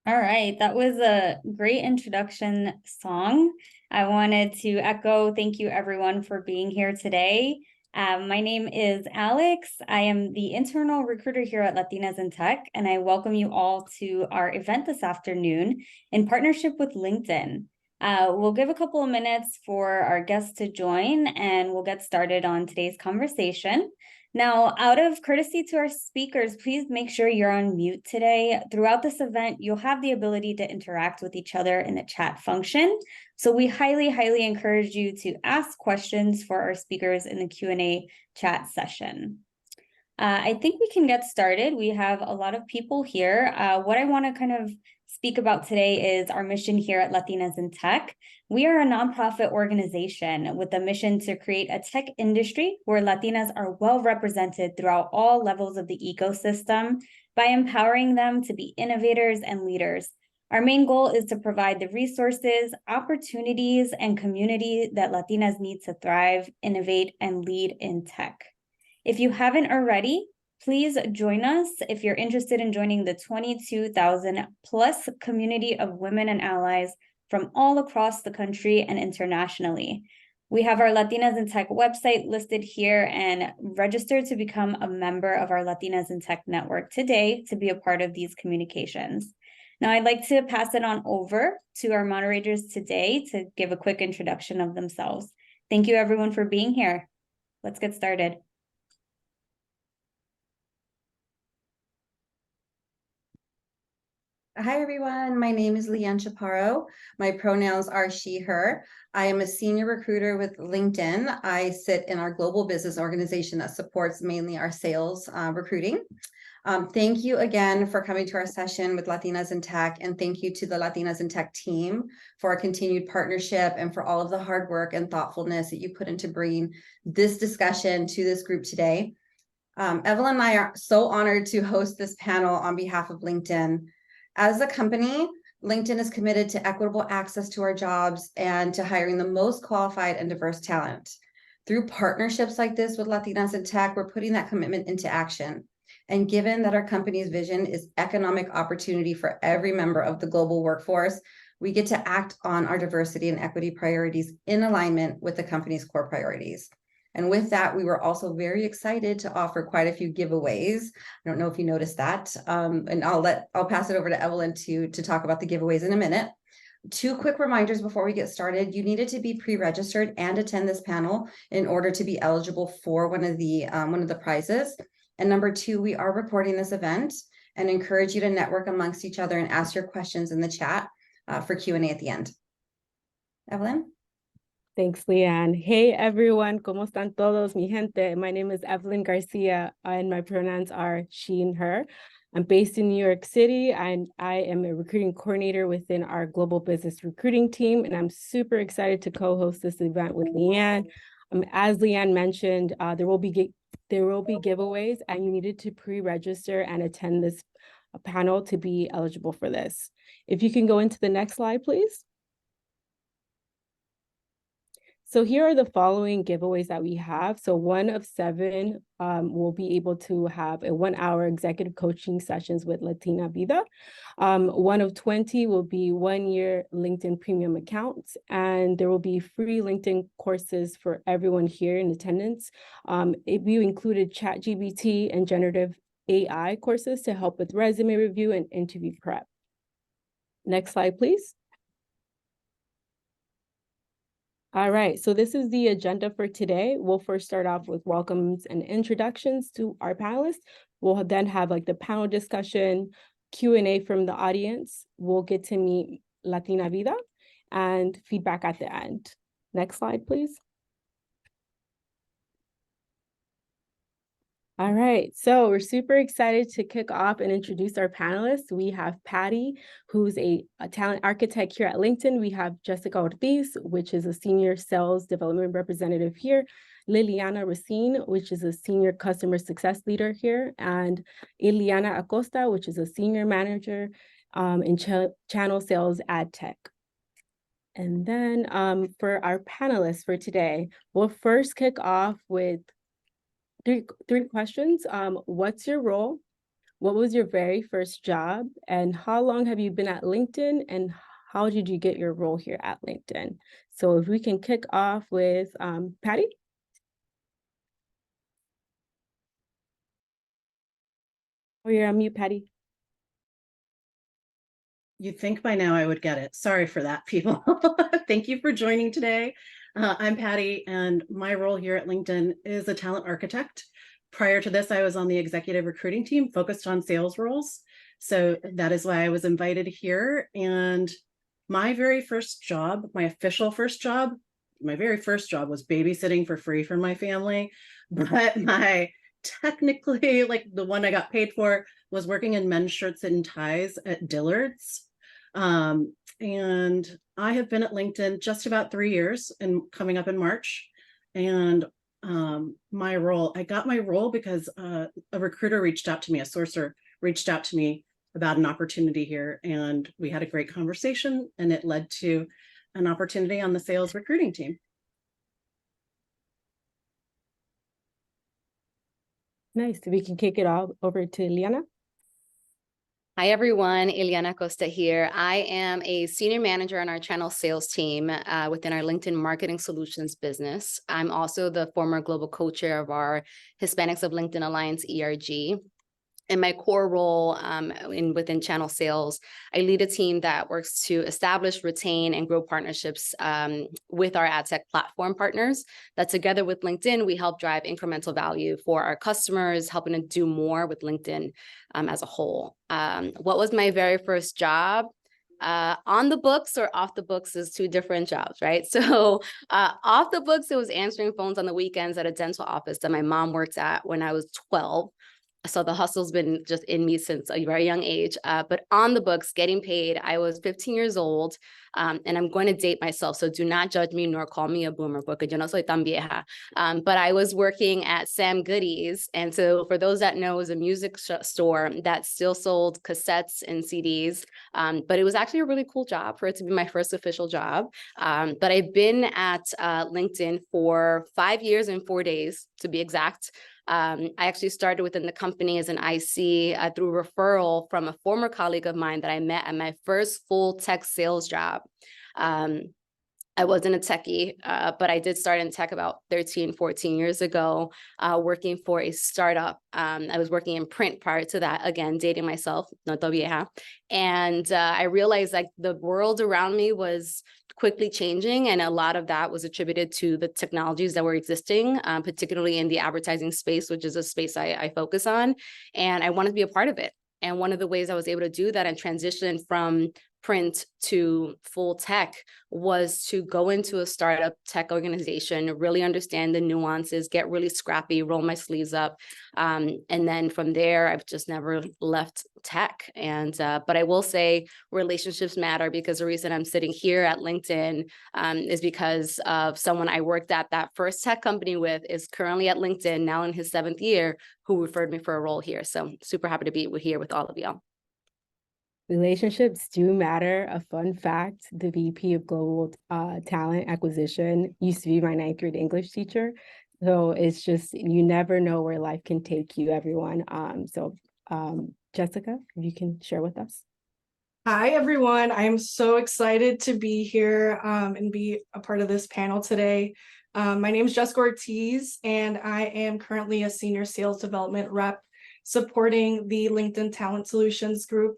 All right, that was a great introduction song. I wanted to echo thank you everyone for being here today. My name is Alex. I am the internal recruiter here at Latinas in Tech, and I welcome you all to our event this afternoon in partnership with LinkedIn. We'll give a couple of minutes for our guests to join, and we'll get started on today's conversation. Now, out of courtesy to our speakers, please make sure you're on mute today. Throughout this event, you'll have the ability to interact with each other in the chat function. So we highly, highly encourage you to ask questions for our speakers in the Q&A chat session. I think we can get started. We have a lot of people here. What I want to kind of speak about today is our mission here at Latinas in Tech. We are a nonprofit organization with a mission to create a tech industry where Latinas are well represented throughout all levels of the ecosystem by empowering them to be innovators and leaders. Our main goal is to provide the resources, opportunities, and community that Latinas need to thrive, innovate, and lead in tech. If you haven't already, please join us if you're interested in joining the 22,000 plus community of women and allies from all across the country and internationally. We have our Latinas in Tech website listed here, and register to become a member of our Latinas in Tech network today to be a part of these communications. Now, I'd like to pass it on over to our moderators today to give a quick introduction of themselves. Thank you everyone for being here. Let's get started. Hi, everyone. My name is LeAnn Chaparro. My pronouns are she, her. I am a senior recruiter with LinkedIn. I sit in our global business organization that supports mainly our sales recruiting. Thank you again for coming to our session with Latinas in Tech, and thank you to the Latinas in Tech team for our continued partnership and for all of the hard work and thoughtfulness that you put into bringing this discussion to this group today. Evelyn and I are so honored to host this panel on behalf of LinkedIn. As a company, LinkedIn is committed to equitable access to our jobs and to hiring the most qualified and diverse talent. Through partnerships like this with Latinas in Tech, we're putting that commitment into action. And given that our company's vision is economic opportunity for every member of the global workforce, we get to act on our diversity and equity priorities in alignment with the company's core priorities. And with that, we were also very excited to offer quite a few giveaways. I don't know if you noticed that. And I'll pass it over to Evelyn to talk about the giveaways in a minute. Two quick reminders before we get started. You needed to be pre-registered and attend this panel in order to be eligible for one of the prizes. And number two, we are recording this event and encourage you to network amongst each other and ask your questions in the chat for Q&A at the end. Evelyn? Thanks, LeAnn. Hey, everyone. ¿Cómo están todos, mi gente? My name is Evelyn Garcia, and my pronouns are she and her. I'm based in New York City, and I am a recruiting coordinator within our global business recruiting team, and I'm super excited to co-host this event with LeAnn. As LeAnn mentioned, there will be giveaways, and you needed to pre-register and attend this panel to be eligible for this. If you can go into the next slide, please. So here are the following giveaways that we have. So 1 of 7 will be able to have a 1-hour executive coaching sessions with Latina Vida. 1 of 20 will be 1-year LinkedIn premium accounts, and there will be free LinkedIn courses for everyone here in attendance. If you included ChatGPT and generative AI courses to help with resume review and interview prep. Next slide, please. All right, so this is the agenda for today. We'll first start off with welcomes and introductions to our panelists. We'll then have like the panel discussion, Q&A from the audience. We'll get to meet Latina Vida and feedback at the end. Next slide, please. All right, so we're super excited to kick off and introduce our panelists. We have Patty, who's a talent architect here at LinkedIn. We have Jessica Ortiz, which is a senior sales development representative here. Lilana Racine, which is a senior customer success leader here. And Illianna Acosta, which is a senior manager in channel sales ad tech. And then for our panelists for today, we'll first kick off with three questions. What's your role? What was your very first job, and how long have you been at LinkedIn, and how did you get your role here at LinkedIn? So if we can kick off with Patty. Oh, you're on mute, Patty. You'd think by now I would get it. Sorry for that, people. Thank you for joining today. I'm Patty, and my role here at LinkedIn is a talent architect. Prior to this, I was on the executive recruiting team focused on sales roles. So that is why I was invited here. And my very first job, my official first job, my very first job was babysitting for free for my family. But my technically, like the one I got paid for, was working in men's shirts and ties at Dillard's. And I have been at LinkedIn just about 3 years and coming up in March. And my role, I got my role because a recruiter reached out to me, a sourcer reached out to me about an opportunity here. And we had a great conversation, and it led to an opportunity on the sales recruiting team. Nice. We can kick it all over to Illianna. Hi, everyone. Illianna Acosta here. I am a senior manager on our channel sales team within our LinkedIn Marketing Solutions business. I'm also the former global co-chair of our Hispanics of LinkedIn Alliance, ERG. In my core role within channel sales, I lead a team that works to establish, retain, and grow partnerships with our ad tech platform partners. That together with LinkedIn, we help drive incremental value for our customers, helping to do more with LinkedIn as a whole. What was my very first job? On the books or off the books is two different jobs, right? So off the books, it was answering phones on the weekends at a dental office that my mom worked at when I was 12. So the hustle's been just in me since a very young age. But on the books, getting paid, I was 15 years old, and I'm going to date myself. So do not judge me nor call me a boomer, porque yo no soy tan vieja. But I was working at Sam Goody's. And so for those that know, it was a music store that still sold cassettes and CDs. But it was actually a really cool job for it to be my first official job. But I've been at LinkedIn for 5 years and 4 days, to be exact. I actually started within the company as an IC through referral from a former colleague of mine that I met at my first full tech sales job. I wasn't a techie, but I did start in tech about 13, 14 years ago, working for a startup. I was working in print prior to that, again, dating myself, no to vieja. And I realized like the world around me was quickly changing, and a lot of that was attributed to the technologies that were existing, particularly in the advertising space, which is a space I focus on, and I wanted to be a part of it. And one of the ways I was able to do that and transition from print to full tech was to go into a startup tech organization, really understand the nuances, get really scrappy, roll my sleeves up. And then from there, I've just never left tech. And but I will say relationships matter, because the reason I'm sitting here at LinkedIn is because of someone I worked at that first tech company with is currently at LinkedIn, now in his 7th year, who referred me for a role here. So super happy to be here with all of y'all. Relationships do matter. A fun fact, the VP of Global Talent Acquisition used to be my 9th grade English teacher. So it's just, you never know where life can take you, everyone. Jessica, if you can share with us. Hi, everyone. I'm so excited to be here and be a part of this panel today. My name is Jessica Ortiz, and I am currently a senior sales development rep supporting the LinkedIn Talent Solutions group.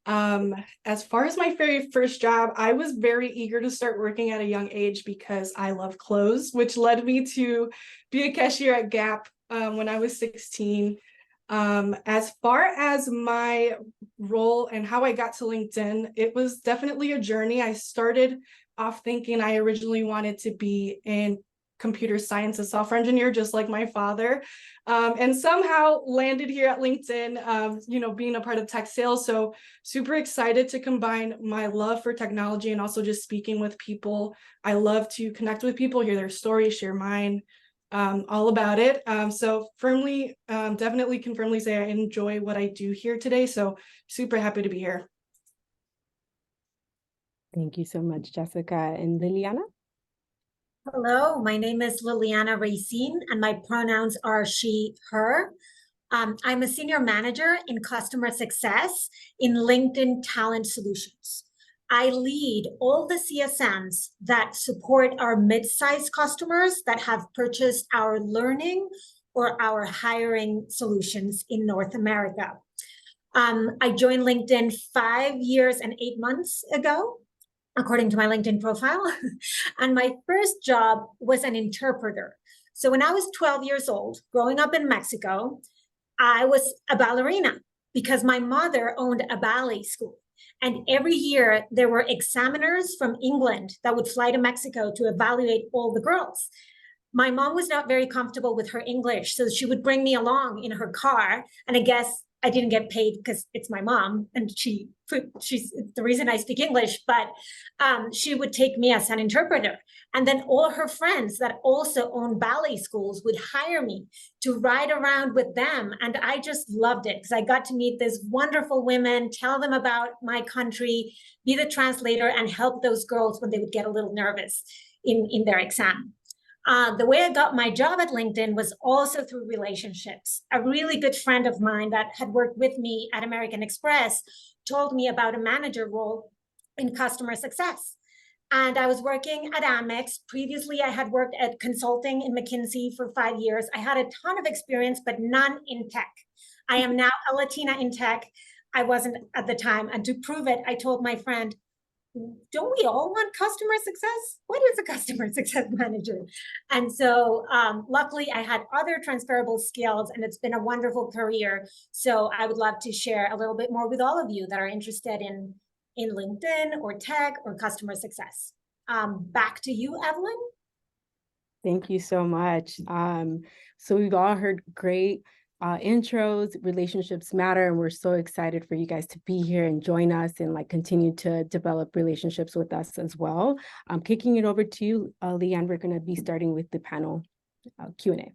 As far as my very first job, I was very eager to start working at a young age because I love clothes, which led me to be a cashier at Gap when I was 16. As far as my role and how I got to LinkedIn, it was definitely a journey. I started off thinking I originally wanted to be in computer science, a software engineer, just like my father, and somehow landed here at LinkedIn, being a part of tech sales. So super excited to combine my love for technology and also just speaking with people. I love to connect with people, hear their stories, share mine, all about it. So definitely can firmly say I enjoy what I do here today. So super happy to be here. Thank you so much, Jessica. And Lilliana? Hello, my name is Lilana Racine, and my pronouns are she, her. I'm a senior manager in customer success in LinkedIn Talent Solutions. I lead all the CSMs that support our mid-sized customers that have purchased our learning or our hiring solutions in North America. I joined LinkedIn 5 years and 8 months ago, according to my LinkedIn profile. And my first job was an interpreter. So when I was 12 years old, growing up in Mexico, I was a ballerina because my mother owned a ballet school. And every year there were examiners from England that would fly to Mexico to evaluate all the girls. My mom was not very comfortable with her English, so she would bring me along in her car. And I guess I didn't get paid because it's my mom and she's the reason I speak English, but she would take me as an interpreter. And then all her friends that also own ballet schools would hire me to ride around with them. And I just loved it because I got to meet these wonderful women, tell them about my country, be the translator, and help those girls when they would get a little nervous in their exam. The way I got my job at LinkedIn was also through relationships. A really good friend of mine that had worked with me at American Express told me about a manager role in customer success. And I was working at Amex. Previously, I had worked at consulting in McKinsey for 5 years. I had a ton of experience, but none in tech. I am now a Latina in tech. I wasn't at the time. And to prove it, I told my friend, don't we all want customer success? What is a customer success manager? And so luckily I had other transferable skills and it's been a wonderful career. So I would love to share a little bit more with all of you that are interested in LinkedIn or tech or customer success. Back to you, Evelyn. Thank you so much. So we've all heard great intros. Relationships matter, and we're so excited for you guys to be here and join us and like continue to develop relationships with us as well. I'm kicking it over to you, LeAnn. We're going to be starting with the panel Q&A.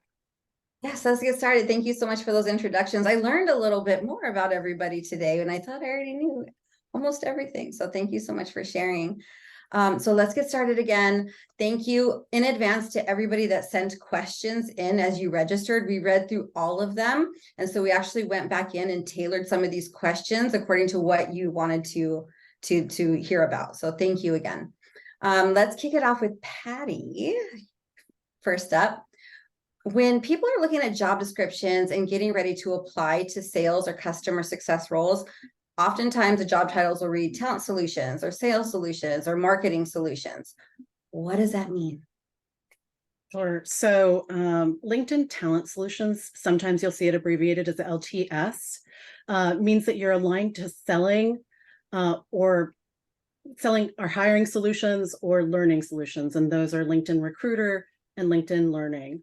Yes, let's get started. Thank you so much for those introductions. I learned a little bit more about everybody today, and I thought I already knew almost everything. So thank you so much for sharing. So let's get started again. Thank you in advance to everybody that sent questions in as you registered. We read through all of them. And so we actually went back in and tailored some of these questions according to what you wanted to hear about. So thank you again. Let's kick it off with Patty. First up, when people are looking at job descriptions and getting ready to apply to sales or customer success roles, oftentimes the job titles will read talent solutions or sales solutions or marketing solutions. What does that mean? Sure. So LinkedIn Talent Solutions, sometimes you'll see it abbreviated as LTS, means that you're aligned to selling or hiring solutions or learning solutions. And those are LinkedIn Recruiter and LinkedIn Learning.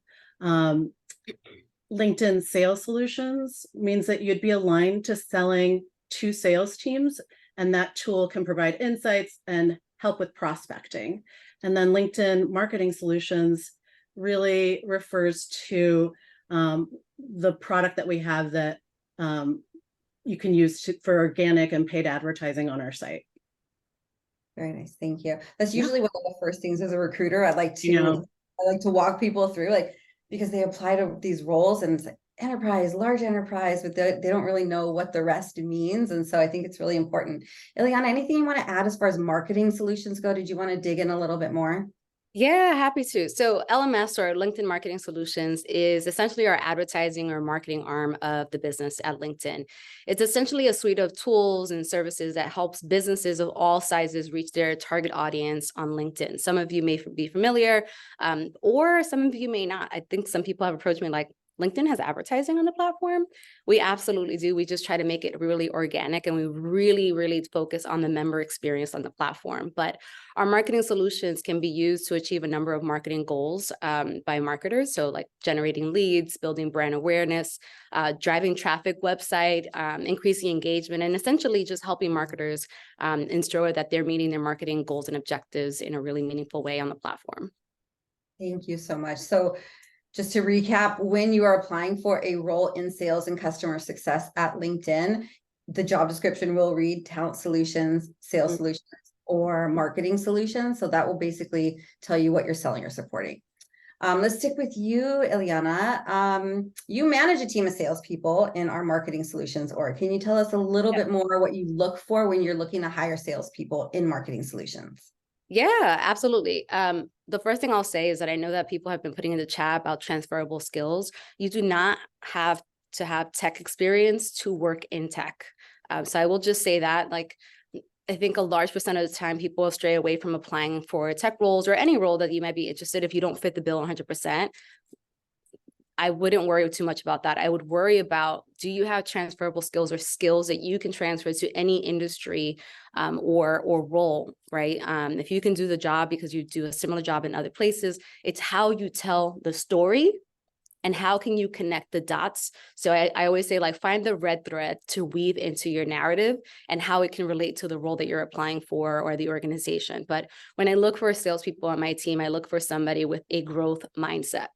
LinkedIn Sales Solutions means that you'd be aligned to selling to sales teams, and that tool can provide insights and help with prospecting. And then LinkedIn Marketing Solutions really refers to the product that we have that you can use for organic and paid advertising on our site. Very nice, thank you. That's usually one of the first things as a recruiter I like to walk people through, like, because they apply to these roles and it's like enterprise, large enterprise, but they don't really know what the rest means. And so I think it's really important. Illianna, anything you want to add as far as marketing solutions go? Did you want to dig in a little bit more? Yeah, happy to. So LMS, or LinkedIn Marketing Solutions, is essentially our advertising or marketing arm of the business at LinkedIn. It's essentially a suite of tools and services that helps businesses of all sizes reach their target audience on LinkedIn. Some of you may be familiar, or some of you may not. I think some people have approached me like, LinkedIn has advertising on the platform. We absolutely do. We just try to make it really organic, and we really, really focus on the member experience on the platform. But our marketing solutions can be used to achieve a number of marketing goals by marketers. So like generating leads, building brand awareness, driving traffic website, increasing engagement, and essentially just helping marketers ensure that they're meeting their marketing goals and objectives in a really meaningful way on the platform. Thank you so much. So just to recap, when you are applying for a role in sales and customer success at LinkedIn, the job description will read talent solutions, sales solutions, or marketing solutions. So that will basically tell you what you're selling or supporting. Let's stick with you, Illiana. You manage a team of salespeople in our marketing solutions org. Can you tell us a little bit more what you look for when you're looking to hire salespeople in marketing solutions? Yeah, absolutely. The first thing I'll say is that I know that people have been putting in the chat about transferable skills. You do not have to have tech experience to work in tech. So I will just say that, like, I think a large percent of the time people stray away from applying for tech roles or any role that you might be interested if you don't fit the bill 100%. I wouldn't worry too much about that. I would worry about, do you have transferable skills or skills that you can transfer to any industry or role, right? If you can do the job because you do a similar job in other places, it's how you tell the story and how can you connect the dots. So I always say, like, find the red thread to weave into your narrative and how it can relate to the role that you're applying for or the organization. But when I look for salespeople on my team, I look for somebody with a growth mindset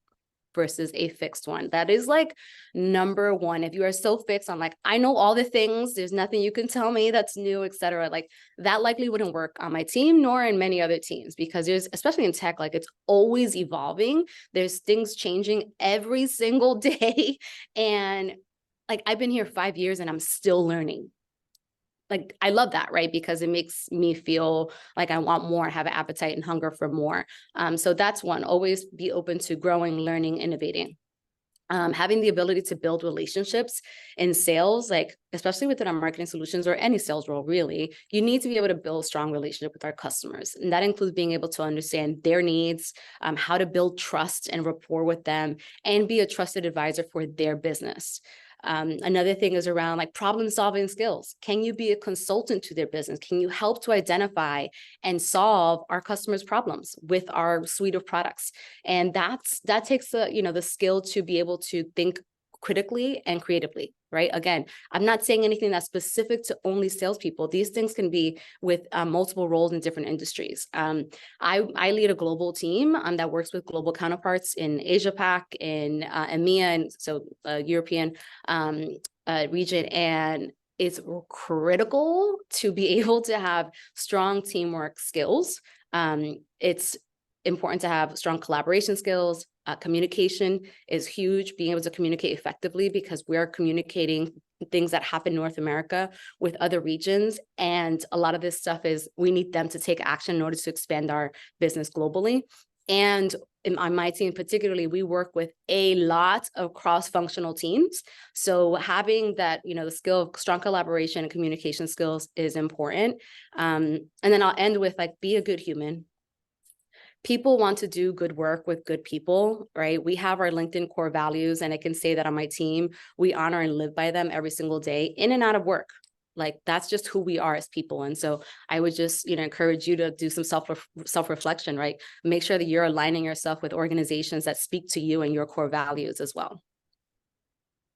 versus a fixed one. That is like number one. If you are so fixed on, like, I know all the things, there's nothing you can tell me that's new, etc., like, that likely wouldn't work on my team nor in many other teams, because there's, especially in tech, like, it's always evolving. There's things changing every single day. And like, I've been here 5 years and I'm still learning. Like, I love that, right? Because it makes me feel like I want more, have an appetite and hunger for more. So that's one, always be open to growing, learning, innovating. Having the ability to build relationships in sales, like, especially within our marketing solutions or any sales role, really, you need to be able to build a strong relationship with our customers. And that includes being able to understand their needs, how to build trust and rapport with them, and be a trusted advisor for their business. Another thing is around, like, problem solving skills. Can you be a consultant to their business? Can you help to identify and solve our customers' problems with our suite of products? And that takes the skill to be able to think critically and creatively, right? Again, I'm not saying anything that's specific to only salespeople. These things can be with multiple roles in different industries. I lead a global team that works with global counterparts in Asia Pac, in EMEA, and so European region. And it's critical to be able to have strong teamwork skills. It's important to have strong collaboration skills. Communication is huge, being able to communicate effectively, because we're communicating things that happen in North America with other regions. And a lot of this stuff is, we need them to take action in order to expand our business globally. And on my team particularly, we work with a lot of cross-functional teams. So having that, the skill of strong collaboration and communication skills is important. And then I'll end with, like, be a good human. People want to do good work with good people, right? We have our LinkedIn core values, and I can say that on my team, we honor and live by them every single day, in and out of work. Like, that's just who we are as people. And so I would just, encourage you to do some self-reflection, right? Make sure that you're aligning yourself with organizations that speak to you and your core values as well.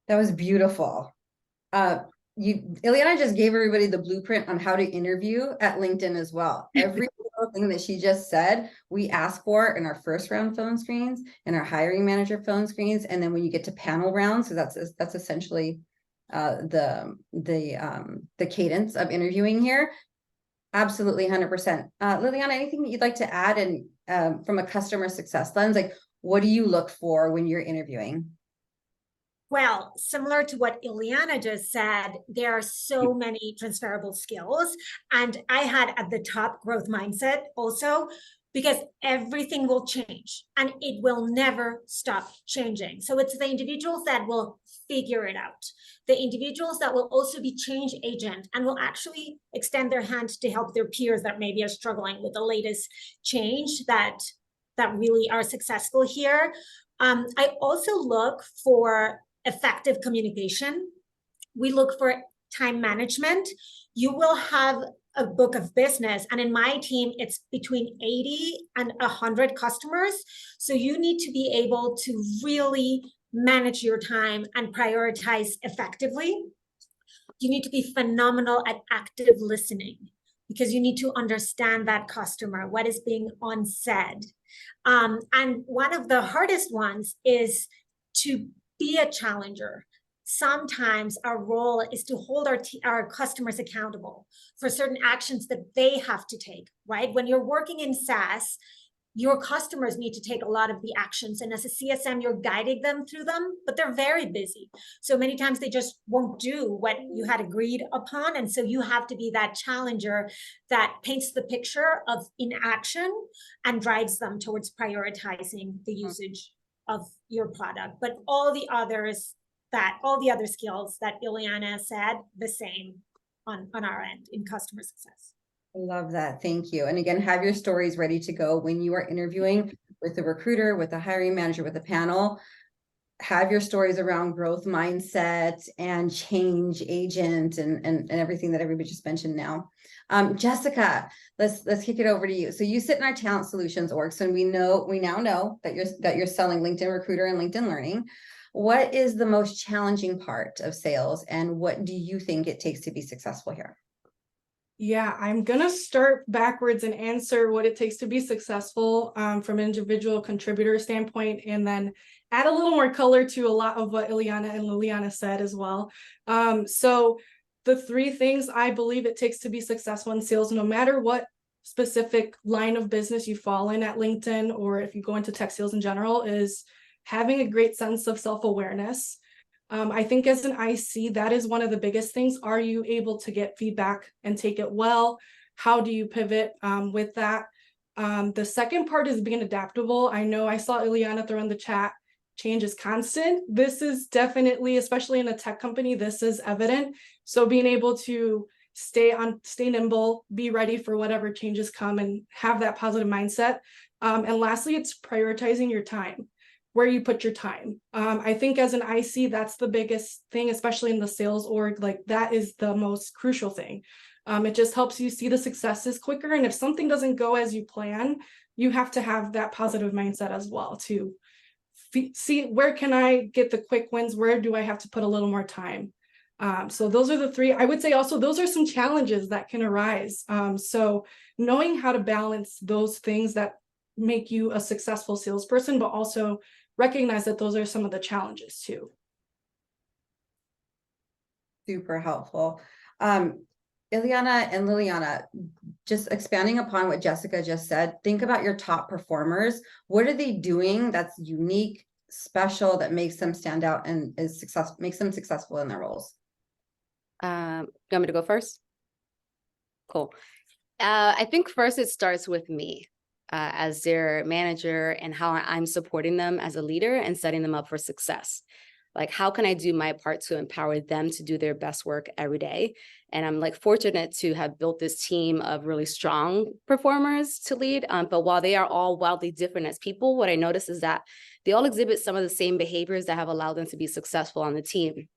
That was beautiful. Illiana just gave everybody the blueprint on how to interview at LinkedIn as well. Every single thing that she just said, we ask for in our first round phone screens, in our hiring manager phone screens, and then when you get to panel rounds, so that's essentially the cadence of interviewing here. Absolutely, 100%. Lilliana, anything that you'd like to add? And from a customer success lens, like, what do you look for when you're interviewing? Well, similar to what Illiana just said, there are so many transferable skills. And I had at the top growth mindset also, because everything will change and it will never stop changing. So it's the individuals that will figure it out. The individuals that will also be change agent and will actually extend their hand to help their peers that maybe are struggling with the latest change that really are successful here. I also look for effective communication. We look for time management. You will have a book of business, and in my team, it's between 80 and 100 customers. So you need to be able to really manage your time and prioritize effectively. You need to be phenomenal at active listening, because you need to understand that customer, what is being unsaid. And one of the hardest ones is to be a challenger. Sometimes our role is to hold our customers accountable for certain actions that they have to take, right? When you're working in SaaS, your customers need to take a lot of the actions. And as a CSM, you're guiding them through them, but they're very busy. So many times they just won't do what you had agreed upon. And so you have to be that challenger that paints the picture of inaction and drives them towards prioritizing the usage of your product. But all the other skills that Illianna said, the same on our end in customer success. I love that. Thank you. And again, have your stories ready to go when you are interviewing with a recruiter, with a hiring manager, with a panel. Have your stories around growth mindset and change agent and everything that everybody just mentioned now. Jessica, let's kick it over to you. So you sit in our talent solutions org, so we now know that you're selling LinkedIn Recruiter and LinkedIn Learning. What is the most challenging part of sales, and what do you think it takes to be successful here? Yeah, I'm gonna start backwards and answer what it takes to be successful from an individual contributor standpoint, and then add a little more color to a lot of what Illianna and Lilana said as well. So the 3 things I believe it takes to be successful in sales, no matter what specific line of business you fall in at LinkedIn, or if you go into tech sales in general, is having a great sense of self-awareness. I think as an IC, that is one of the biggest things. Are you able to get feedback and take it well? How do you pivot with that? The second part is being adaptable. I know I saw Illianna throw in the chat, change is constant. This is definitely, especially in a tech company, this is evident. So being able to stay nimble, be ready for whatever changes come, and have that positive mindset. And lastly, it's prioritizing your time, where you put your time. I think as an IC, that's the biggest thing, especially in the sales org. Like, that is the most crucial thing. It just helps you see the successes quicker. And if something doesn't go as you plan, you have to have that positive mindset as well to see, where can I get the quick wins? Where do I have to put a little more time? So those are the 3. I would say also those are some challenges that can arise. So knowing how to balance those things that make you a successful salesperson, but also recognize that those are some of the challenges too. Super helpful. Illianna and Lilana, just expanding upon what Jessica just said, think about your top performers. What are they doing that's unique, special, that makes them stand out and makes them successful in their roles? You want me to go first? Cool. I think first it starts with me as their manager, and how I'm supporting them as a leader and setting them up for success. Like, how can I do my part to empower them to do their best work every day? And I'm like fortunate to have built this team of really strong performers to lead. But while they are all wildly different as people, what I notice is that they all exhibit some of the same behaviors that have allowed them to be successful on the team.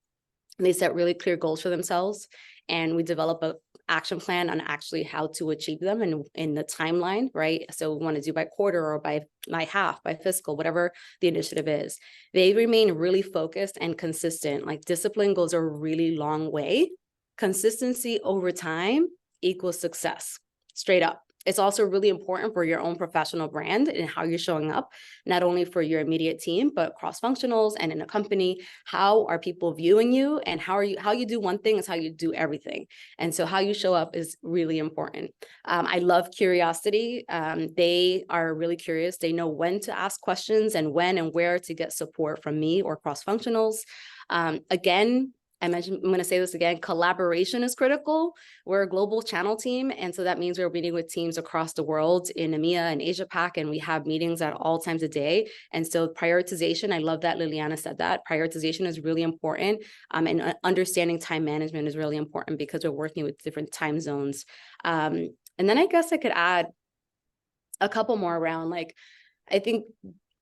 And they set really clear goals for themselves, and we develop a action plan on actually how to achieve them in the timeline, right? So we want to do by quarter or by half, by fiscal, whatever the initiative is. They remain really focused and consistent. Like, discipline goes a really long way. Consistency over time equals success, straight up. It's also really important for your own professional brand and how you're showing up, not only for your immediate team, but cross-functionals and in a company. How are people viewing you, and how you do one thing is how you do everything. And so how you show up is really important. I love curiosity. They are really curious. They know when to ask questions and when and where to get support from me or cross-functionals. Again, I'm going to say this again, collaboration is critical. We're a global channel team. And so that means we're meeting with teams across the world in EMEA and Asia Pac, and we have meetings at all times a day. And so prioritization, I love that Lilana said that. Prioritization is really important. And understanding time management is really important because we're working with different time zones. And then I guess I could add a couple more around, like, I think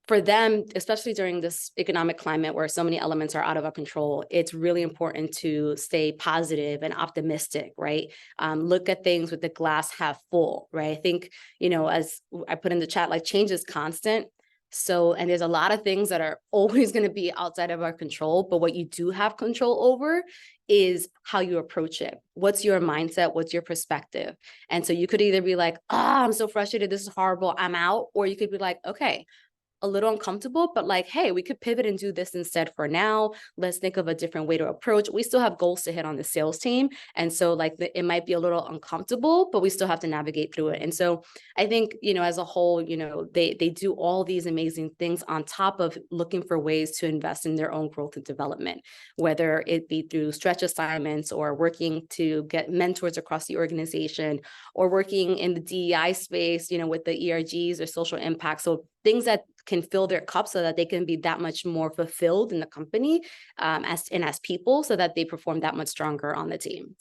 for them, especially during this economic climate where so many elements are out of our control, it's really important to stay positive and optimistic, right? Look at things with the glass half full, right? I think, as I put in the chat, like, change is constant. So, and there's a lot of things that are always going to be outside of our control, but what you do have control over is how you approach it. What's your mindset? What's your perspective? And so you could either be like, I'm so frustrated, this is horrible, I'm out. Or you could be like, okay, a little uncomfortable, but like, hey, we could pivot and do this instead for now. Let's think of a different way to approach. We still have goals to hit on the sales team. And so like it might be a little uncomfortable, but we still have to navigate through it. And so I think, as a whole, they do all these amazing things on top of looking for ways to invest in their own growth and development, whether it be through stretch assignments or working to get mentors across the organization or working in the DEI space, with the ERGs or social impact. So things that can fill their cup so that they can be that much more fulfilled in the company as people, so that they perform that much stronger on the team.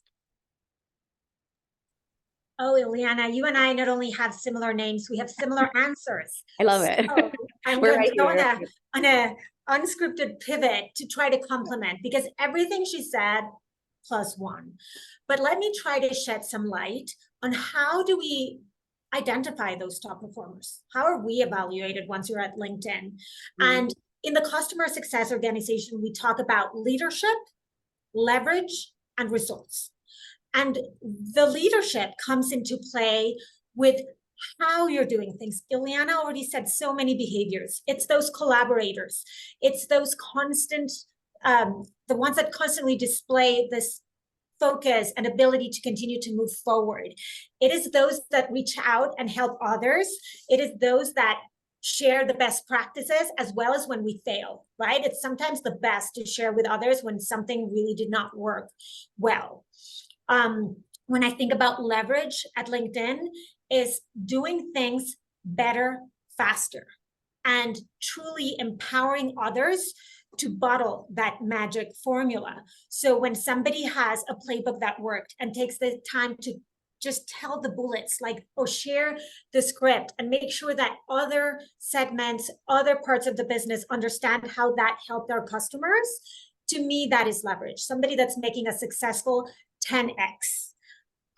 Oh, Illianna, you and I not only have similar names, we have similar answers. I love it. So I'm We're going right to go here. on a unscripted pivot to try to complement, because everything she said +1. But let me try to shed some light on how do we identify those top performers? How are we evaluated once you're at LinkedIn? And in the customer success organization, we talk about leadership, leverage, and results. And the leadership comes into play with how you're doing things. Illianna already said so many behaviors. It's those collaborators. It's those constant, the ones that constantly display this focus and ability to continue to move forward. It is those that reach out and help others. It is those that share the best practices as well as when we fail, right? It's sometimes the best to share with others when something really did not work well. When I think about leverage at LinkedIn, is doing things better, faster, and truly empowering others to bottle that magic formula. So when somebody has a playbook that worked and takes the time to just tell the bullets, or share the script and make sure that other segments, other parts of the business understand how that helped our customers, to me, that is leverage. Somebody that's making a successful 10x.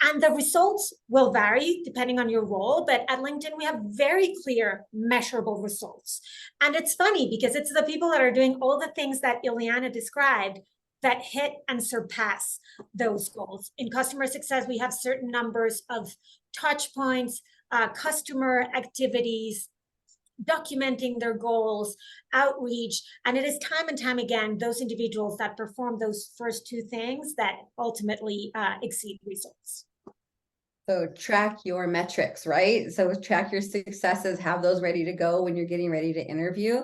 And the results will vary depending on your role, but at LinkedIn, we have very clear, measurable results. And it's funny because it's the people that are doing all the things that Illianna described that hit and surpass those goals. In customer success, we have certain numbers of touch points, customer activities, documenting their goals, outreach, and it is time and time again those individuals that perform those first two things that ultimately exceed results. So track your metrics, right? So track your successes, have those ready to go when you're getting ready to interview.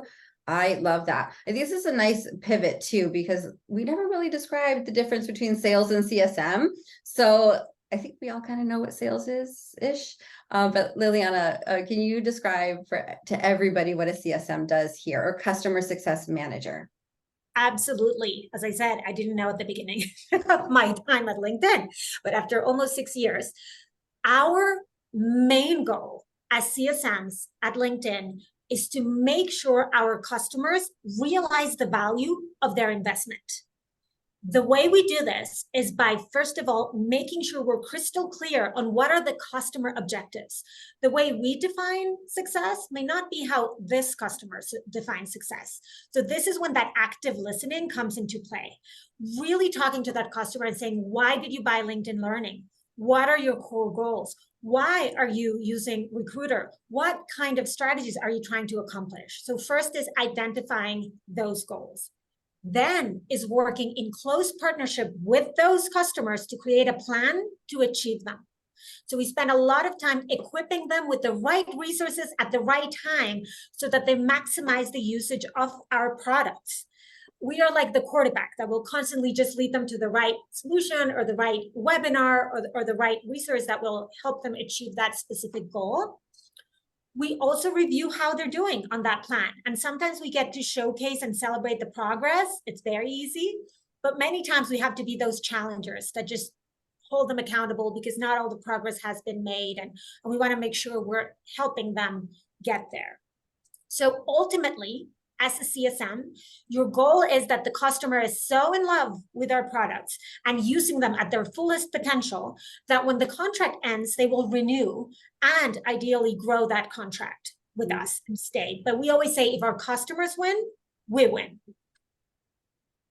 I love that. I think this is a nice pivot too, because we never really described the difference between sales and CSM. So I think we all kind of know what sales is-ish. But Lilliana, can you describe to everybody what a CSM does here, or customer success manager? Absolutely. As I said, I didn't know at the beginning of my time at LinkedIn, but after almost 6 years, our main goal as CSMs at LinkedIn is to make sure our customers realize the value of their investment. The way we do this is by, first of all, making sure we're crystal clear on what are the customer objectives. The way we define success may not be how this customer defines success. So this is when that active listening comes into play. Really talking to that customer and saying, why did you buy LinkedIn Learning? What are your core goals? Why are you using Recruiter? What kind of strategies are you trying to accomplish? So first is identifying those goals. Then is working in close partnership with those customers to create a plan to achieve them. So we spend a lot of time equipping them with the right resources at the right time so that they maximize the usage of our products. We are like the quarterback that will constantly just lead them to the right solution or the right webinar or the right resource that will help them achieve that specific goal. We also review how they're doing on that plan. And sometimes we get to showcase and celebrate the progress. It's very easy, but many times we have to be those challengers that just hold them accountable because not all the progress has been made. And we want to make sure we're helping them get there. So ultimately, as a CSM, your goal is that the customer is so in love with our products and using them at their fullest potential that when the contract ends, they will renew and ideally grow that contract with us and stay. But we always say if our customers win, we win.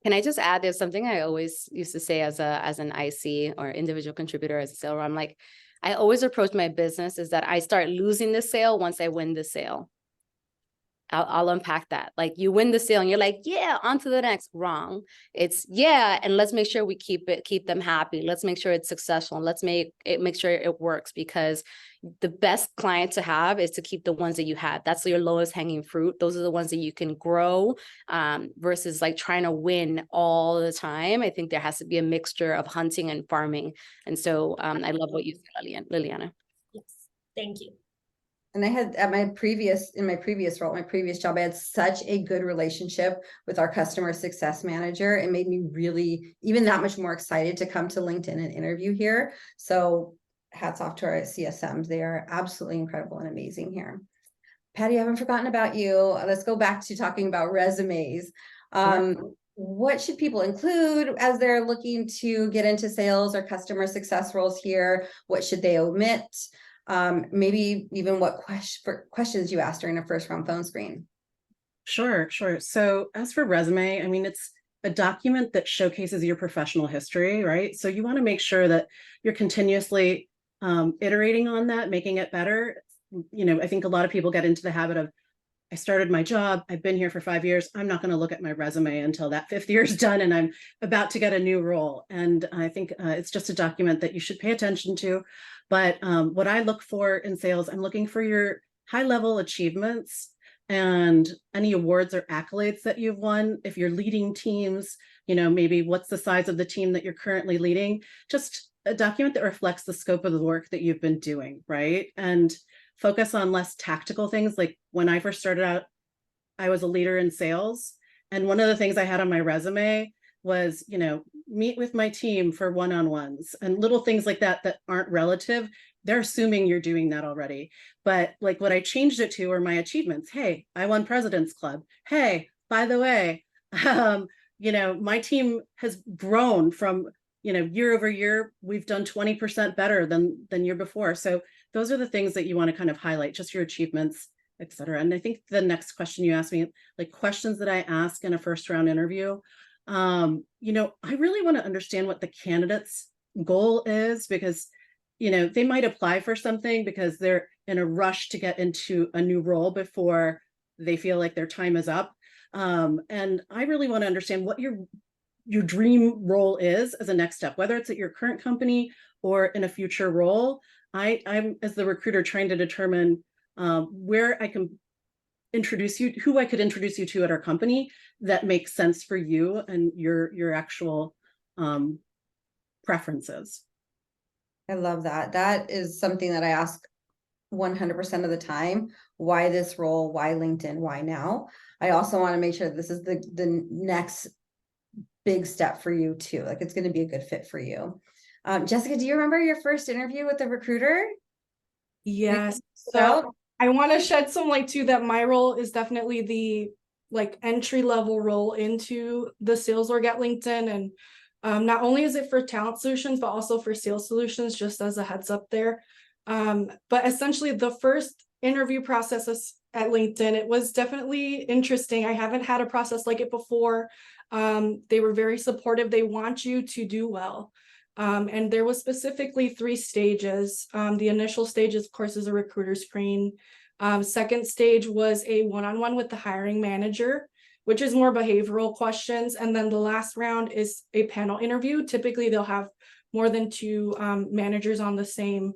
Can I just add, there's something I always used to say as an IC or individual contributor as a seller. I'm like, I always approach my business is that I start losing the sale once I win the sale. I'll unpack that. Like you win the sale and you're like, yeah, on to the next. Wrong. It's yeah. And let's make sure we keep them happy. Let's make sure it's successful. And let's make sure it works, because the best client to have is to keep the ones that you have. That's your lowest hanging fruit. Those are the ones that you can grow, versus like trying to win all the time. I think there has to be a mixture of hunting and farming. And so I love what you said, Lilliana. Yes, thank you. And I had in my previous role, my previous job, I had such a good relationship with our customer success manager. It made me really even that much more excited to come to LinkedIn and interview here. So hats off to our CSMs. They are absolutely incredible and amazing here. Patty, I haven't forgotten about you. Let's go back to talking about resumes. What should people include as they're looking to get into sales or customer success roles here? What should they omit? Maybe even what questions you asked during a first round phone screen. Sure. So as for resume, I mean, it's a document that showcases your professional history, right? So you want to make sure that you're continuously iterating on that, making it better. You know, I think a lot of people get into the habit of, I started my job, I've been here for 5 years, I'm not going to look at my resume until that 5th year is done and I'm about to get a new role. And I think it's just a document that you should pay attention to. But what I look for in sales, I'm looking for your high-level achievements and any awards or accolades that you've won. If you're leading teams, you know, maybe what's the size of the team that you're currently leading, just a document that reflects the scope of the work that you've been doing, right? And focus on less tactical things. Like when I first started out, I was a leader in sales. And one of the things I had on my resume was, you know, meet with my team for one-on-ones and little things like that that aren't relative. They're assuming you're doing that already. But like what I changed it to were my achievements. Hey, I won President's Club. Hey, by the way, you know, my team has grown from, you know, year over year, we've done 20% better than year before. So those are the things that you want to kind of highlight, just your achievements, et cetera. And I think the next question you asked me, like questions that I ask in a first round interview, you know, I really want to understand what the candidate's goal is, because, you know, they might apply for something because they're in a rush to get into a new role before they feel like their time is up. And I really want to understand what your dream role is as a next step, whether it's at your current company or in a future role. I'm as the recruiter trying to determine where I can introduce you, who I could introduce you to at our company that makes sense for you and your actual preferences. I love that. That is something that I ask 100% of the time. Why this role? Why LinkedIn? Why now? I also want to make sure this is the next big step for you too. Like it's going to be a good fit for you. Jessica, do you remember your first interview with the recruiter? Yes. So I want to shed some light too that my role is definitely the like entry level role into the sales org at LinkedIn. And not only is it for talent solutions, but also for sales solutions, just as a heads up there. But essentially the first interview process at LinkedIn, it was definitely interesting. I haven't had a process like it before. They were very supportive. They want you to do well. And there was specifically 3 stages. The initial stage, of course, is a recruiter screen. Second stage was a one-on-one with the hiring manager, which is more behavioral questions. And then the last round is a panel interview. Typically, they'll have more than 2 managers on the same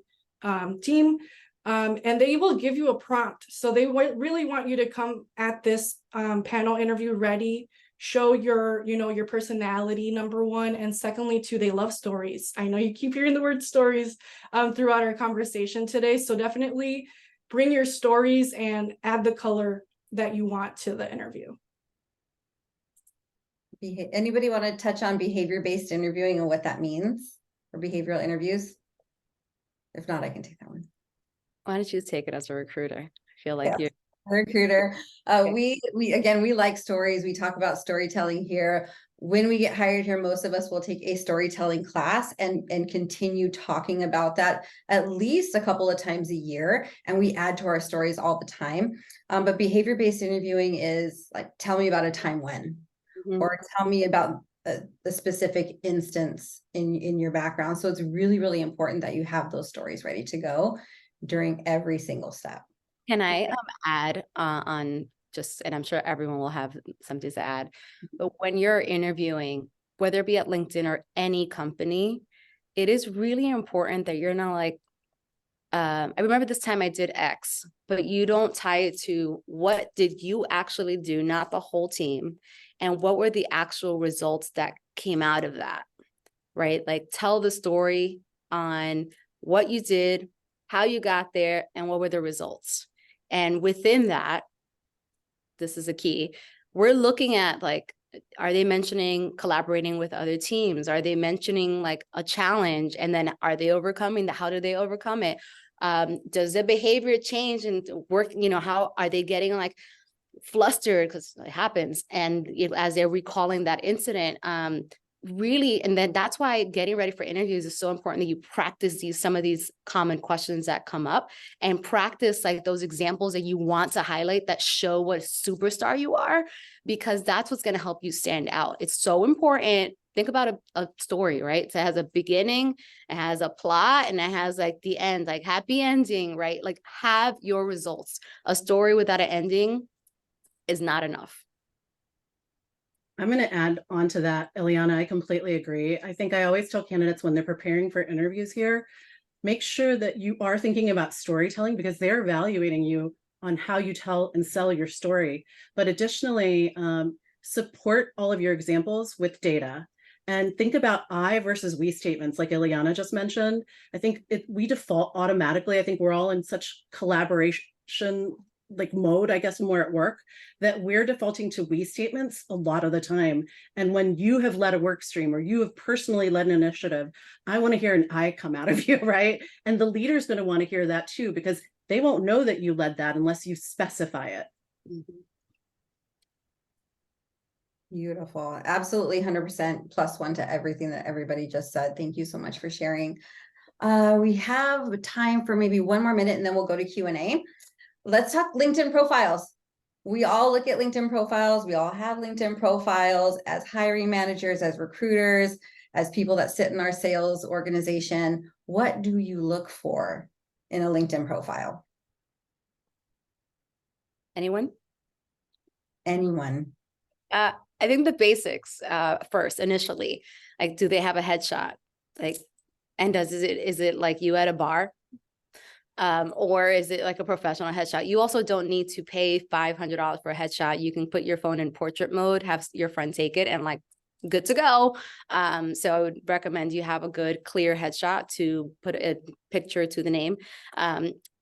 team. And they will give you a prompt. So they really want you to come at this panel interview ready, show your, you know, your personality, number one. And secondly, too, they love stories. I know you keep hearing the word stories throughout our conversation today. So definitely bring your stories and add the color that you want to the interview. Anybody want to touch on behavior-based interviewing and what that means for behavioral interviews? If not, I can take that one. Why don't you take it as a recruiter? I feel like you're recruiter. We like stories. We talk about storytelling here. When we get hired here, most of us will take a storytelling class and continue talking about that at least a couple of times a year. And we add to our stories all the time. But behavior-based interviewing is like, tell me about a time when, or tell me about the specific instance in your background. So it's really, really important that you have those stories ready to go during every single step. Can I add on and I'm sure everyone will have something to add, but when you're interviewing, whether it be at LinkedIn or any company, it is really important that you're not like, I remember this time I did X, but you don't tie it to what did you actually do, not the whole team, and what were the actual results that came out of that, right? Like tell the story on what you did, how you got there, and what were the results. And within that, this is a key, we're looking at like, are they mentioning collaborating with other teams? Are they mentioning like a challenge? And then are they overcoming that? How do they overcome it? Does the behavior change and work? You know, how are they getting like flustered, because it happens, and as they're recalling that incident, really, and then that's why getting ready for interviews is so important, that you practice some of these common questions that come up, and practice like those examples that you want to highlight that show what superstar you are, because that's what's going to help you stand out. It's so important. Think about a story, right? So it has a beginning, it has a plot, and it has like the end, like happy ending, right? Like have your results. A story without an ending is not enough. I'm going to add on to that, Illiana. I completely agree. I think I always tell candidates when they're preparing for interviews here, make sure that you are thinking about storytelling, because they're evaluating you on how you tell and sell your story. But additionally, support all of your examples with data. And think about I versus we statements, like Illiana just mentioned. I think we default automatically. I think we're all in such collaboration like mode, I guess, more at work, that we're defaulting to we statements a lot of the time. And when you have led a work stream or you have personally led an initiative, I want to hear an I come out of you, right? And the leader's going to want to hear that too, because they won't know that you led that unless you specify it. Beautiful. Absolutely 100% +1 to everything that everybody just said. Thank you so much for sharing. We have time for maybe one more minute and then we'll go to Q&A. Let's talk LinkedIn profiles. We all look at LinkedIn profiles. We all have LinkedIn profiles as hiring managers, as recruiters, as people that sit in our sales organization. What do you look for in a LinkedIn profile? Anyone? Anyone? I think the basics first, initially, like, do they have a headshot? Like, and is it like you at a bar? Or is it like a professional headshot? You also don't need to pay $500 for a headshot. You can put your phone in portrait mode, have your friend take it, and like good to go. So I would recommend you have a good clear headshot to put a picture to the name.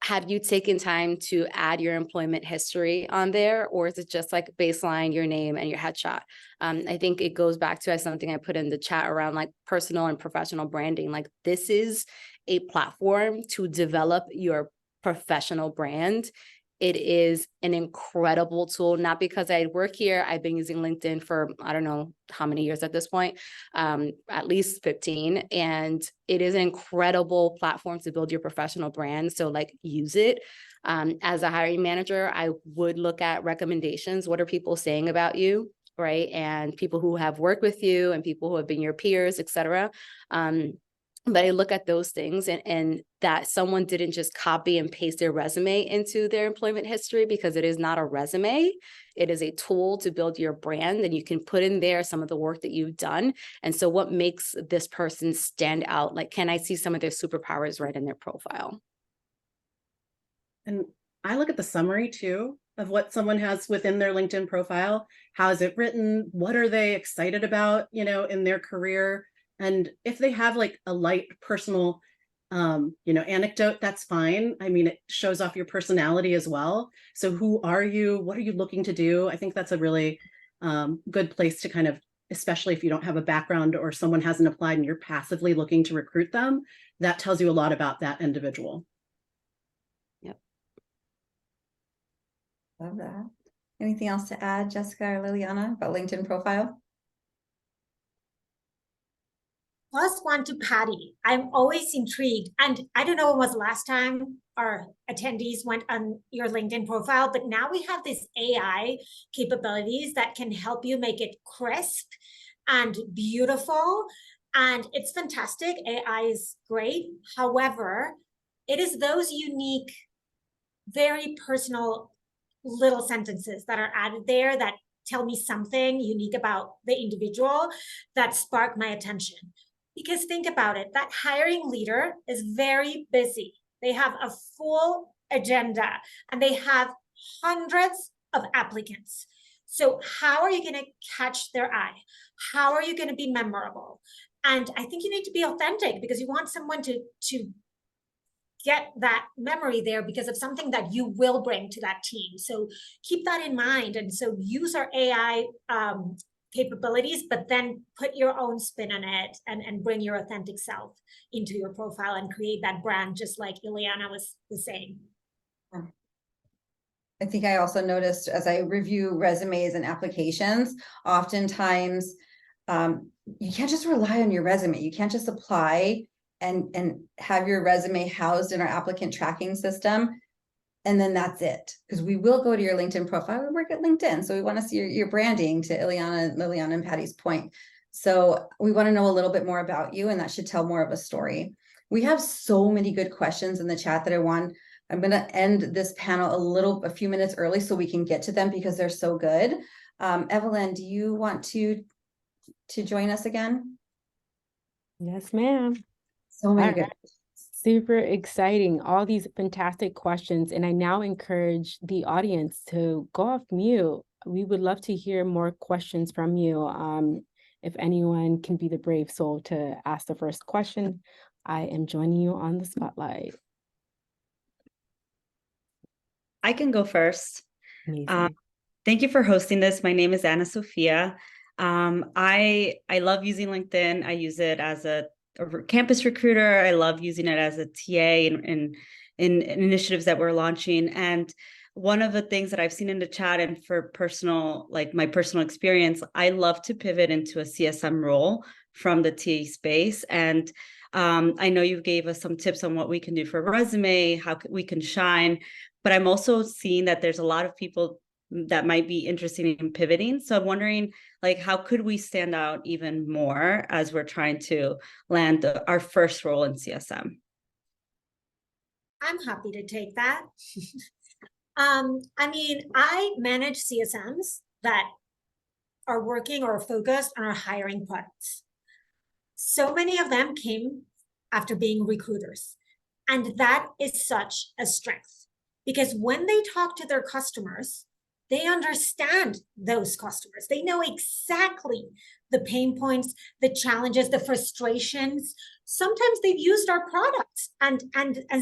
Have you taken time to add your employment history on there, or is it just like baseline, your name and your headshot? I think it goes back to something I put in the chat around like personal and professional branding. Like this is a platform to develop your professional brand. It is an incredible tool, not because I work here. I've been using LinkedIn for, I don't know how many years at this point, at least 15. And it is an incredible platform to build your professional brand. So like use it. As a hiring manager, I would look at recommendations. What are people saying about you, right? And people who have worked with you and people who have been your peers, et cetera. But I look at those things and that someone didn't just copy and paste their resume into their employment history, because it is not a resume. It is a tool to build your brand, and you can put in there some of the work that you've done. And so what makes this person stand out? Like, can I see some of their superpowers right in their profile? And I look at the summary too of what someone has within their LinkedIn profile. How is it written? What are they excited about, in their career? And if they have like a light personal, anecdote, that's fine. I mean, it shows off your personality as well. So who are you? What are you looking to do? I think that's a really good place to kind of, especially if you don't have a background or someone hasn't applied and you're passively looking to recruit them, that tells you a lot about that individual. Yep. Love that. Anything else to add, Jessica or Lilliana, about LinkedIn profile? +1 to Patty. I'm always intrigued. And I don't know when was the last time our attendees went on your LinkedIn profile, but now we have these AI capabilities that can help you make it crisp and beautiful. And it's fantastic. AI is great. However, it is those unique, very personal little sentences that are added there that tell me something unique about the individual that spark my attention. Because think about it, that hiring leader is very busy. They have a full agenda and they have hundreds of applicants. So how are you going to catch their eye? How are you going to be memorable? And I think you need to be authentic because you want someone to get that memory there because of something that you will bring to that team. So keep that in mind. And so use our AI capabilities, but then put your own spin on it and bring your authentic self into your profile and create that brand, just like Illianna was saying. I think I also noticed as I review resumes and applications, oftentimes you can't just rely on your resume. You can't just apply and have your resume housed in our applicant tracking system. And then that's it. Because we will go to your LinkedIn profile. We work at LinkedIn. So we want to see your branding, to Illianna, Lillian, and Patty's point. So we want to know a little bit more about you, and that should tell more of a story. We have so many good questions in the chat that I'm going to end this panel a few minutes early so we can get to them because they're so good. Evelyn, do you want to join us again? Yes, ma'am. So many All good. right. Super exciting. All these fantastic questions. And I now encourage the audience to go off mute. We would love to hear more questions from you. If anyone can be the brave soul to ask the first question, I am joining you on the spotlight. I can go first. Amazing. Thank you for hosting this. My name is Anna Sophia. I love using LinkedIn. I use it as a campus recruiter. I love using it as a TA in initiatives that we're launching. And one of the things that I've seen in the chat and for my personal experience, I love to pivot into a CSM role from the TA space. And I know you gave us some tips on what we can do for a resume, how we can shine, but I'm also seeing that there's a lot of people that might be interested in pivoting. So I'm wondering, how could we stand out even more as we're trying to land our first role in CSM? I'm happy to take that. I manage CSMs that are working or focused on our hiring products. So many of them came after being recruiters. And that is such a strength because when they talk to their customers, they understand those customers. They know exactly the pain points, the challenges, the frustrations. Sometimes they've used our products and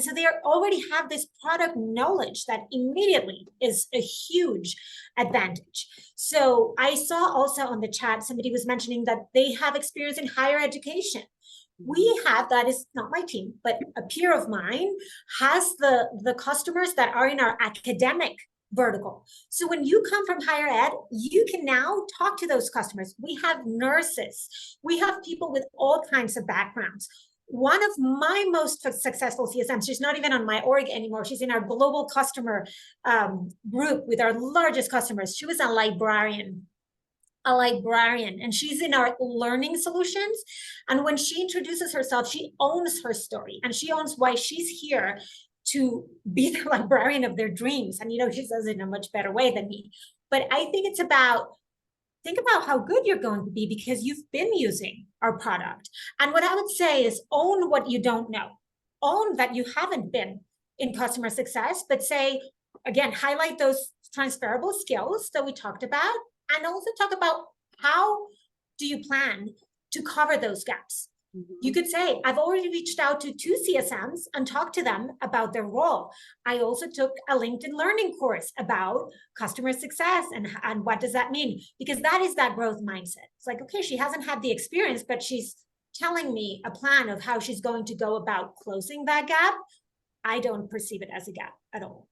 so they already have this product knowledge that immediately is a huge advantage. So I saw also on the chat, somebody was mentioning that they have experience in higher education. We have, that is not my team, but a peer of mine has the customers that are in our academic vertical. So when you come from higher ed, you can now talk to those customers. We have nurses. We have people with all kinds of backgrounds. One of my most successful CSMs, she's not even on my org anymore. She's in our global customer group with our largest customers. She was a librarian, and she's in our learning solutions. And when she introduces herself, she owns her story and she owns why she's here to be the librarian of their dreams. And, she says it in a much better way than me. But I think it's think about how good you're going to be because you've been using our product. And what I would say is own what you don't know. Own that you haven't been in customer success, but say, again, highlight those transferable skills that we talked about, and also talk about how do you plan to cover those gaps. You could say, I've already reached out to 2 CSMs and talked to them about their role. I also took a LinkedIn learning course about customer success and what does that mean? Because that is that growth mindset. It's like, okay, she hasn't had the experience, but she's telling me a plan of how she's going to go about closing that gap. I don't perceive it as a gap at all.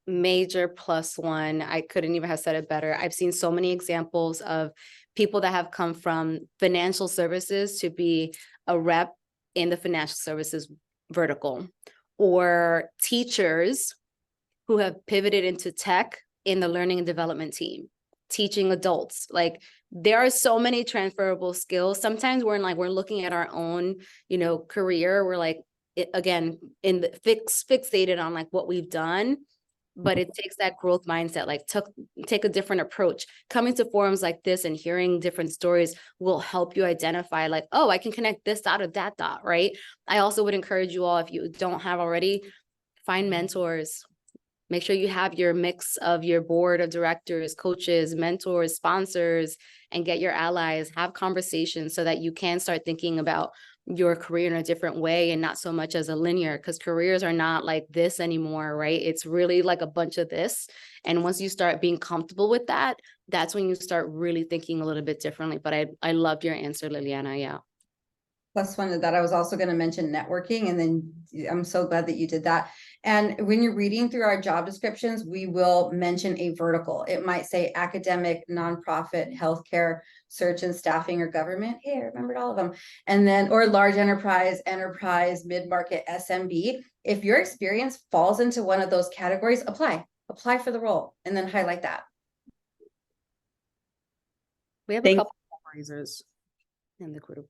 Major +1. I couldn't even have said it better. I've seen so many examples of people that have come from financial services to be a rep in the financial services vertical, or teachers who have pivoted into tech in the learning and development team, teaching adults. There are so many transferable skills. Sometimes we're looking at our own, career. We're again, fixated on what we've done. but it takes that growth mindset, like take a different approach. Coming to forums like this and hearing different stories will help you identify like, oh, I can connect this dot or that dot, right? I also would encourage you all, if you don't have already, find mentors. Make sure you have your mix of your board of directors, coaches, mentors, sponsors, and get your allies, have conversations so that you can start thinking about your career in a different way and not so much as a linear, because careers are not like this anymore, right? It's really like a bunch of this. And once you start being comfortable with that, that's when you start really thinking a little bit differently. But I loved your answer, Lilliana. Yeah. Plus one of that, I was also going to mention networking, and then I'm so glad that you did that. And when you're reading through our job descriptions, we will mention a vertical. It might say academic, nonprofit, healthcare, search and staffing, or government. Hey, I remembered all of them. And then, or large enterprise, mid-market, SMB. If your experience falls into one of those categories, apply for the role, and then highlight that. We have a couple of advisors in the group.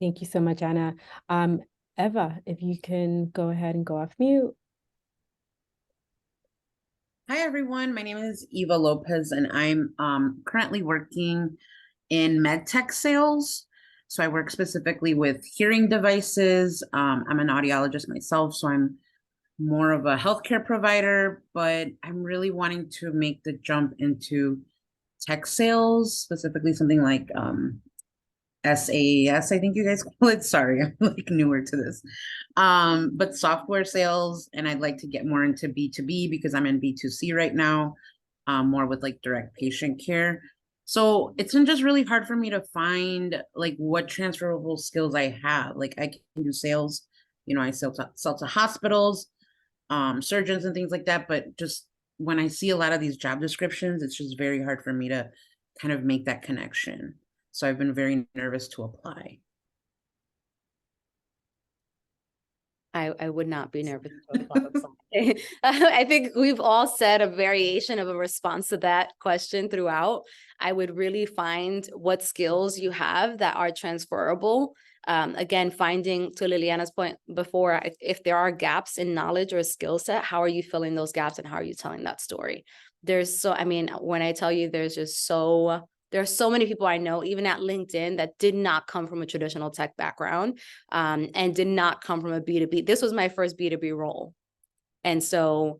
Thank you so much, Anna. Eva, if you can go ahead and go off mute. Hi, everyone. My name is Eva Lopez, and I'm currently working in medtech sales. So I work specifically with hearing devices. I'm an audiologist myself, so I'm more of a healthcare provider, but I'm really wanting to make the jump into tech sales, specifically something like SaaS, I think you guys call it. Sorry, I'm like newer to this. But software sales, and I'd like to get more into B2B because I'm in B2C right now, more with like direct patient care. So it's been just really hard for me to find like what transferable skills I have. Like I can do sales, I sell to hospitals, surgeons and things like that. But just when I see a lot of these job descriptions, it's just very hard for me to kind of make that connection. So I've been very nervous to apply. I would not be nervous to apply. I think we've all said a variation of a response to that question throughout. I would really find what skills you have that are transferable. Again, finding, to Liliana's point before, if there are gaps in knowledge or skill set, how are you filling those gaps and how are you telling that story? When I tell you there are so many people I know, even at LinkedIn, that did not come from a traditional tech background and did not come from a B2B. This was my first B2B role. And so,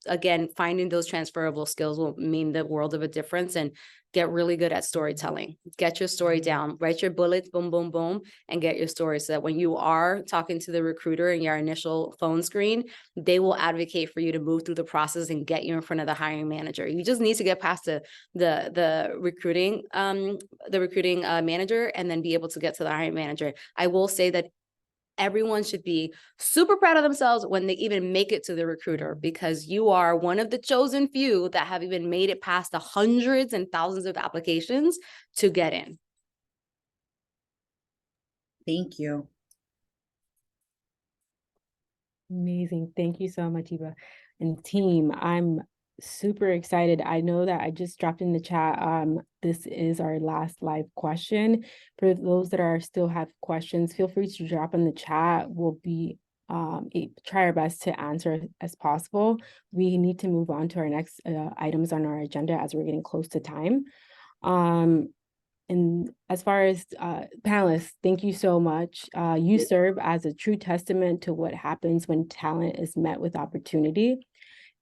again, finding those transferable skills will mean the world of a difference, and get really good at storytelling. Get your story down, write your bullets, boom, boom, boom, and get your story so that when you are talking to the recruiter in your initial phone screen, they will advocate for you to move through the process and get you in front of the hiring manager. You just need to get past the recruiting manager and then be able to get to the hiring manager. I will say that everyone should be super proud of themselves when they even make it to the recruiter, because you are one of the chosen few that have even made it past the hundreds and thousands of applications to get in. Thank you. Amazing. Thank you so much, Eva. And team, I'm super excited. I know that I just dropped in the chat. This is our last live question. For those that still have questions, feel free to drop in the chat. We'll be try our best to answer as possible. We need to move on to our next items on our agenda as we're getting close to time. And as far as panelists, thank you so much. You serve as a true testament to what happens when talent is met with opportunity.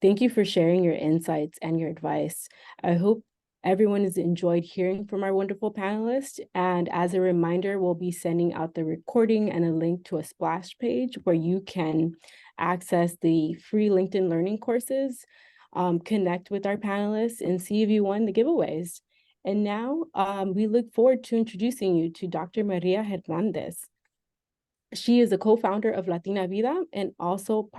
Thank you for sharing your insights and your advice. I hope everyone has enjoyed hearing from our wonderful panelists. And as a reminder, we'll be sending out the recording and a link to a splash page where you can access the free LinkedIn learning courses, connect with our panelists, and see if you won the giveaways. And now we look forward to introducing you to Dr. Maria Hernandez. She is a co-founder of Latina Vida and also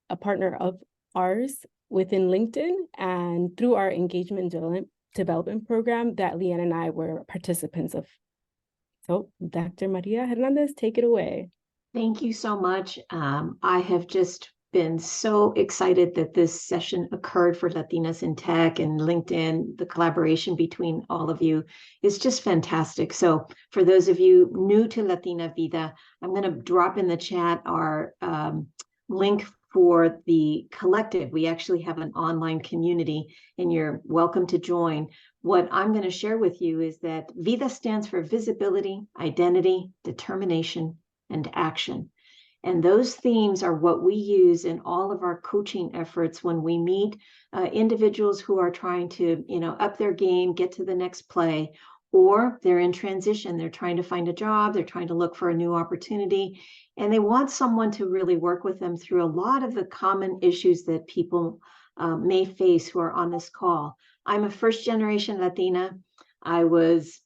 a partner of ours within LinkedIn and through our engagement development program that LeAnn and I were participants of. So Dr. Maria Hernandez, take it away. Thank you so much. I have just been so excited that this session occurred for Latinas in Tech and LinkedIn. The collaboration between all of you is just fantastic. So for those of you new to Latina Vida, I'm going to drop in the chat our link for the collective. We actually have an online community, and you're welcome to join. What I'm going to share with you is that VIDA stands for visibility, identity, determination, and action. And those themes are what we use in all of our coaching efforts when we meet individuals who are trying to, up their game, get to the next play, or they're in transition. They're trying to find a job. They're trying to look for a new opportunity, and they want someone to really work with them through a lot of the common issues that people may face who are on this call. I'm a first-generation Latina. I was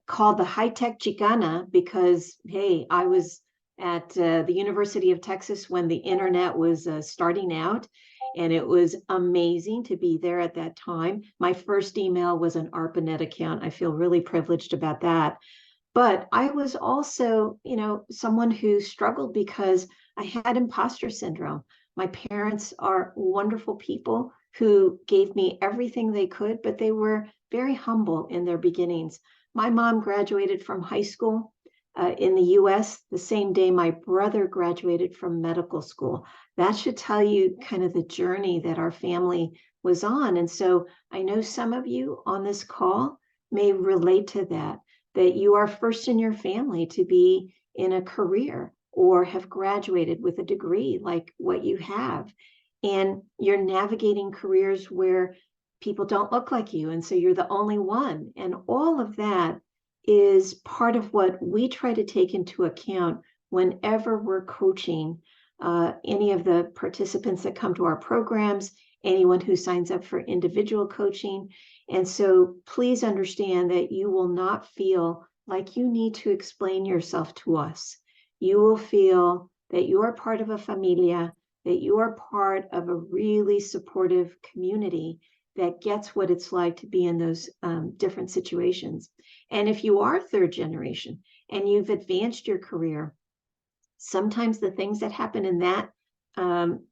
called the high-tech Chicana because, hey, I was at the University of Texas when the internet was starting out, and it was amazing to be there at that time. My first email was an ARPANET account. I feel really privileged about that. But I was also, someone who struggled because I had imposter syndrome. My parents are wonderful people who gave me everything they could, but they were very humble in their beginnings. My mom graduated from high school in the US the same day my brother graduated from medical school. That should tell you kind of the journey that our family was on. And so I know some of you on this call may relate to that you are first in your family to be in a career or have graduated with a degree like what you have. And you're navigating careers where people don't look like you. And so you're the only one. And all of that is part of what we try to take into account whenever we're coaching any of the participants that come to our programs, anyone who signs up for individual coaching. And so please understand that you will not feel like you need to explain yourself to us. You will feel that you are part of a familia, that you are part of a really supportive community that gets what it's like to be in those different situations. And if you are third generation and you've advanced your career, sometimes the things that happen in that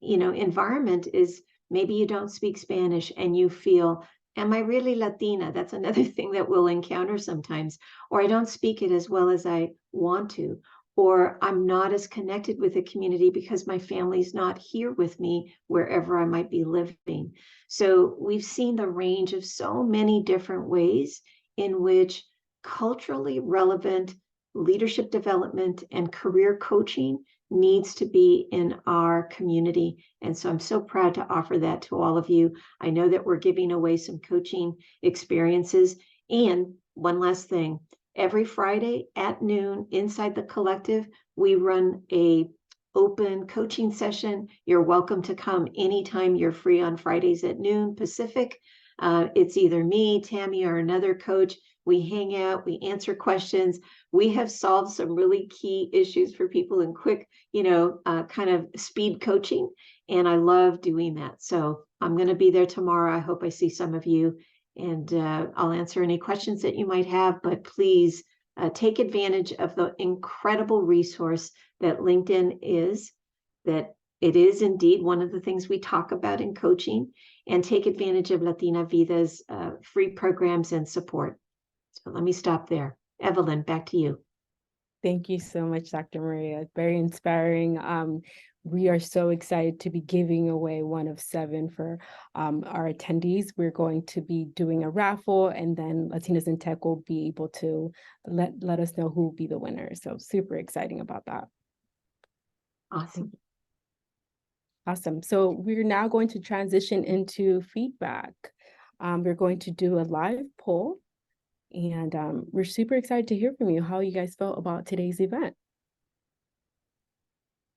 environment is maybe you don't speak Spanish and you feel, am I really Latina? That's another thing that we'll encounter sometimes. Or I don't speak it as well as I want to. Or I'm not as connected with the community because my family's not here with me wherever I might be living. So we've seen the range of so many different ways in which culturally relevant leadership development and career coaching needs to be in our community. And so I'm so proud to offer that to all of you. I know that we're giving away some coaching experiences. And one last thing, every Friday at noon inside the collective, we run a open coaching session. You're welcome to come anytime. You're free on Fridays at noon Pacific. It's either me, Tammy, or another coach. We hang out, we answer questions. We have solved some really key issues for people in quick, kind of speed coaching. And I love doing that. So I'm going to be there tomorrow. I hope I see some of you. And I'll answer any questions that you might have, but please take advantage of the incredible resource that LinkedIn is, that it is indeed one of the things we talk about in coaching, and take advantage of Latina Vida's free programs and support. So let me stop there. Evelyn, back to you. Thank you so much, Dr. Maria. Very inspiring. We are so excited to be giving away one of 7 for our attendees. We're going to be doing a raffle, and then Latinas in Tech will be able to let us know who will be the winner. So super exciting about that. Awesome. Awesome. So we're now going to transition into feedback. We're going to do a live poll, and we're super excited to hear from you how you guys felt about today's event.